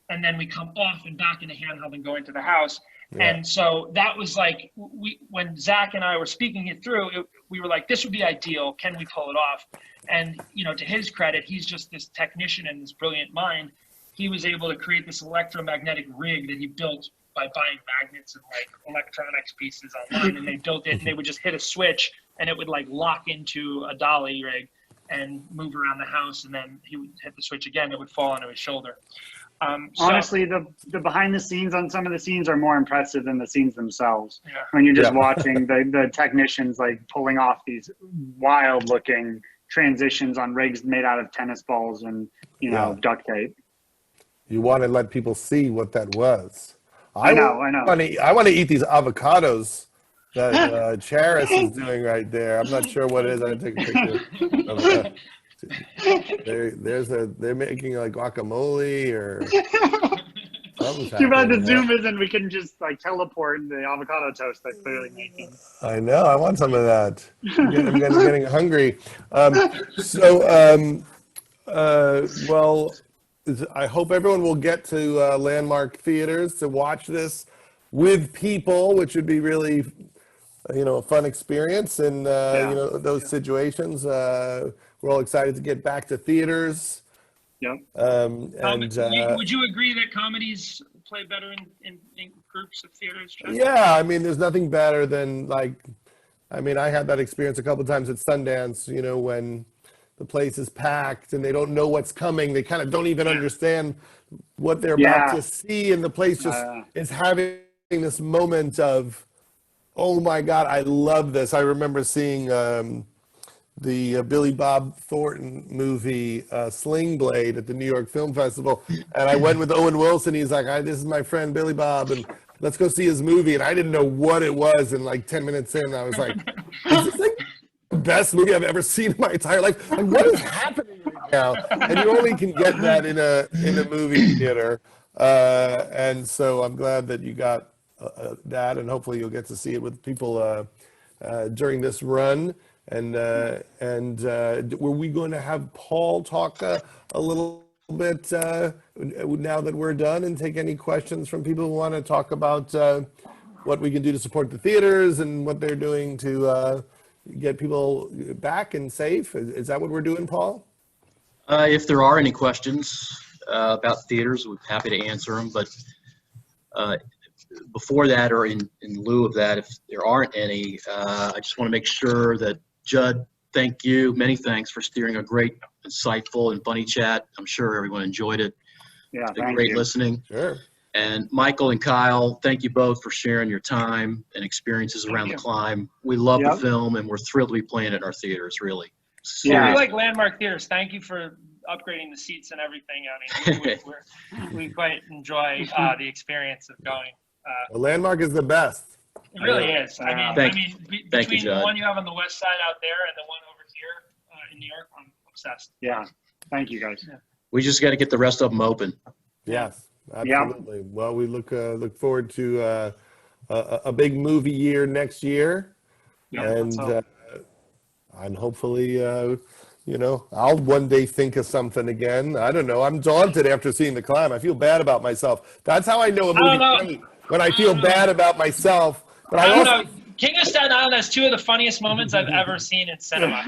Speaker 4: and then we come off and back into handheld and go into the house. And so that was like, when Zach and I were speaking it through, we were like, this would be ideal. Can we pull it off? And, to his credit, he's just this technician and this brilliant mind. he was able to create this electromagnetic rig that he built by buying magnets and like electronics pieces online, and they built it, and they would just hit a switch and it would like lock into a dolly rig and move around the house, and then he would hit the switch again, it would fall onto his shoulder.
Speaker 3: Honestly, the behind the scenes on some of the scenes are more impressive than the scenes themselves.
Speaker 4: Yeah.
Speaker 3: When you're just watching the technicians like pulling off these wild looking transitions on rigs made out of tennis balls and, you know, duct tape.
Speaker 2: You want to let people see what that was.
Speaker 3: I know.
Speaker 2: I want to eat these avocados that Charis is doing right there. I'm not sure what it is. I take a picture of they're making like guacamole or something's
Speaker 3: Too bad the
Speaker 2: happening.
Speaker 3: Zoom isn't. We can just like teleport the avocado toast they're clearly making.
Speaker 2: I know. I want some of that. I'm getting hungry. Well, I hope everyone will get to Landmark Theaters to watch this with people, which would be really, a fun experience. And, those situations, we're all excited to get back to theaters.
Speaker 3: Yep.
Speaker 4: Would you agree that comedies play better in groups of theaters, Chuck?
Speaker 2: Yeah, I mean, there's nothing better than I had that experience a couple of times at Sundance, when the place is packed and they don't know what's coming. They kind of don't even understand what they're about to see. And the place just is having this moment of, oh my God, I love this. I remember seeing the Billy Bob Thornton movie, Sling Blade, at the New York Film Festival. And I went with Owen Wilson. He's like, this is my friend Billy Bob, and let's go see his movie. And I didn't know what it was. And like 10 minutes in, I was like, is this like the best movie I've ever seen in my entire life? Like, what is happening right now? And you only can get that in a movie theater. And so I'm glad that you got that, and hopefully you'll get to see it with people during this run. And were we going to have Paul talk a little bit now that we're done, and take any questions from people who want to talk about what we can do to support the theaters and what they're doing to get people back and safe? Is that what we're doing, Paul?
Speaker 1: If there are any questions about theaters, we're happy to answer them. But before that, or in lieu of that, if there aren't any, I just want to make sure that, Judd, thank you. Many thanks for steering a great, insightful, and funny chat. I'm sure everyone enjoyed it.
Speaker 3: Yeah,
Speaker 1: it's been great listening.
Speaker 2: Sure.
Speaker 1: And Michael and Kyle, thank you both for sharing your time and experiences around the climb. We love the film, and we're thrilled to be playing it in our theaters, really.
Speaker 4: Yeah, we like Landmark Theaters. Thank you for upgrading the seats and everything. I mean, we quite enjoy the experience of going.
Speaker 2: Well, Landmark is the best.
Speaker 4: It really is. I mean, between the one you have on the west side out there and the one over here in New York, I'm obsessed.
Speaker 3: Yeah. Thank you, guys.
Speaker 4: Yeah.
Speaker 1: We just got to get the rest of them open.
Speaker 2: Yes, absolutely. Yep. Well, we look forward to a big movie year next year. Yeah, and hopefully, I'll one day think of something again. I don't know. I'm daunted after seeing The Climb. I feel bad about myself. That's how I know a movie's great, when I feel bad about myself. But
Speaker 4: I don't know. King of Staten Island has two of the funniest moments I've ever seen in cinema.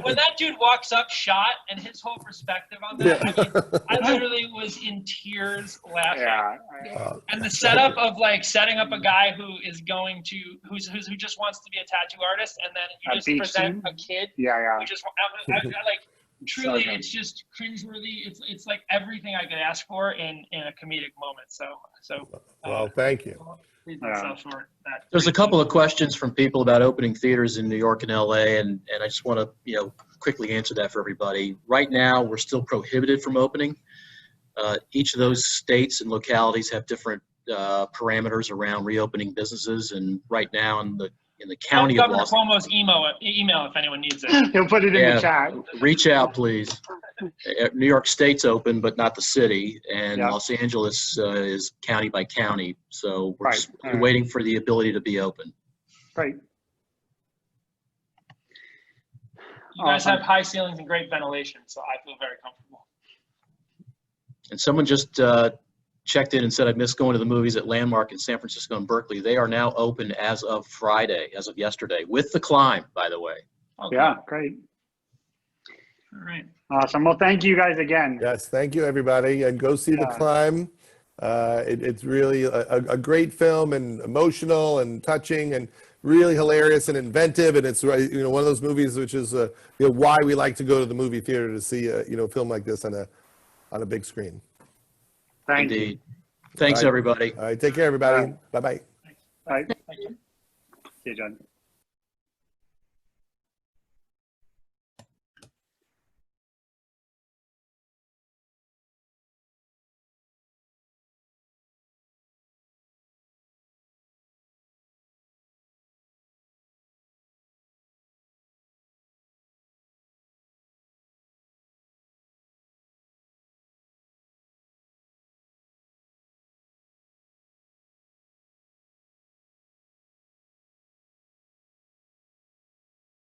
Speaker 4: When that dude walks up shot and his whole perspective on that, I literally was in tears laughing. Yeah. And the setup of like setting up a guy who is going to who just wants to be a tattoo artist, and then you just present a kid who just like truly, it's just cringeworthy. It's like everything I could ask for in a comedic moment. So
Speaker 2: well, thank you.
Speaker 1: There's a couple of questions from people about opening theaters in New York and LA, and I just want to quickly answer that for everybody. Right now, we're still prohibited from opening. Each of those states and localities have different parameters around reopening businesses, and right now in the county of Los
Speaker 4: Angeles, email if anyone needs it.
Speaker 3: He'll put it in the chat.
Speaker 1: Reach out, please. New York State's open, but not the city, and Los Angeles is county by county. So we're waiting for the ability to be open.
Speaker 3: Right.
Speaker 4: You guys have high ceilings and great ventilation, so I feel very comfortable.
Speaker 1: And someone just checked in and said, I missed going to the movies at Landmark in San Francisco and Berkeley. They are now open as of Friday, as of yesterday, with The Climb, by the way.
Speaker 3: Okay. Yeah, great.
Speaker 4: All right.
Speaker 3: Awesome. Well, thank you guys again.
Speaker 2: Yes, thank you, everybody, and go see The Climb. It's really a great film, and emotional and touching and really hilarious and inventive. And it's one of those movies which is why we like to go to the movie theater to see a film like this on a big screen.
Speaker 3: Thank you.
Speaker 1: Indeed. Thanks,
Speaker 2: All right.
Speaker 1: everybody.
Speaker 2: All right, take care, everybody. Bye-bye.
Speaker 3: All right. See you, John.